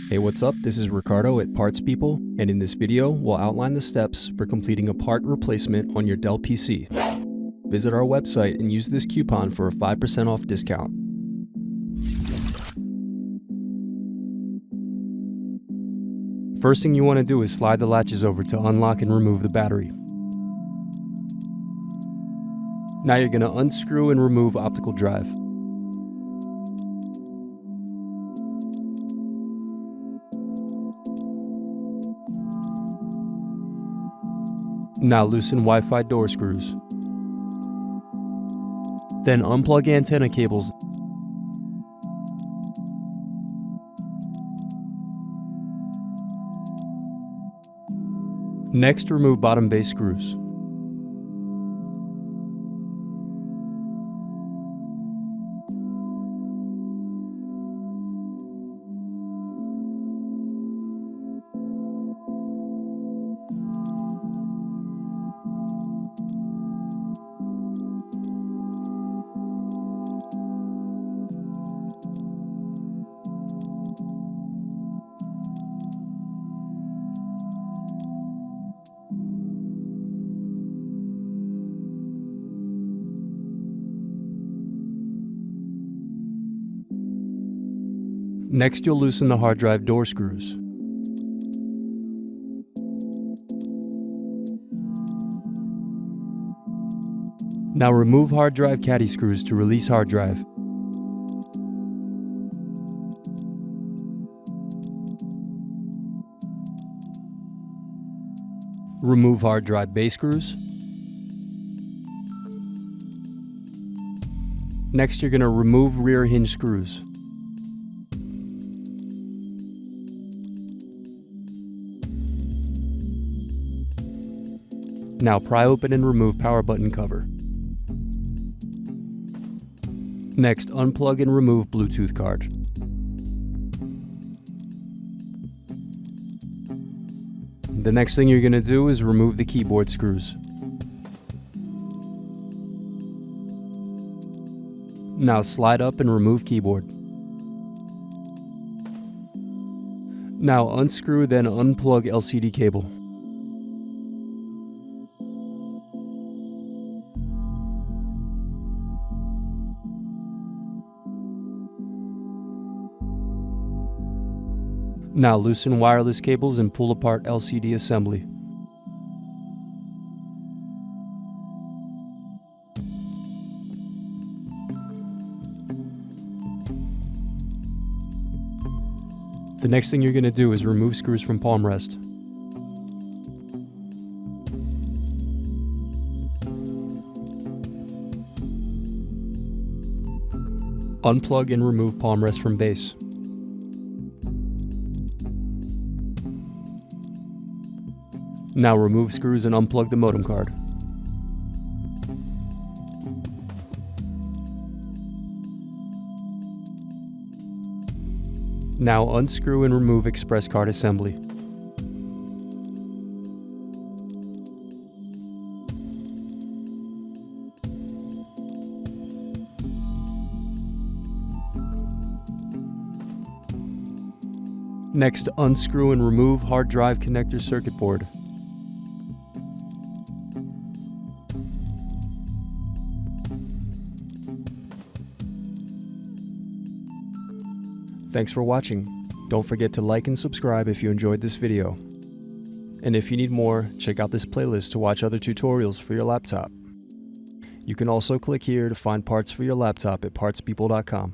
Hey, what's up? This is Ricardo at Parts People, and in this video, we'll outline the steps for completing a part replacement on your Dell PC. Visit our website and use this coupon for a 5% off discount. First thing you want to do is slide the latches over to unlock and remove the battery. Now you're going to unscrew and remove optical drive. Now loosen Wi-Fi door screws. Then unplug antenna cables. Next, remove bottom base screws. Next, you'll loosen the hard drive door screws. Now remove hard drive caddy screws to release hard drive. Remove hard drive base screws. Next, you're going to remove rear hinge screws. Now pry open and remove power button cover. Next, unplug and remove Bluetooth card. The next thing you're going to do is remove the keyboard screws. Now slide up and remove keyboard. Now unscrew, then unplug LCD cable. Now loosen wireless cables and pull apart LCD assembly. The next thing you're going to do is remove screws from palm rest. Unplug and remove palm rest from base. Now remove screws and unplug the modem card. Now unscrew and remove express card assembly. Next, unscrew and remove hard drive connector circuit board. Thanks for watching. Don't forget to like and subscribe if you enjoyed this video. And if you need more, check out this playlist to watch other tutorials for your laptop. You can also click here to find parts for your laptop at partspeople.com.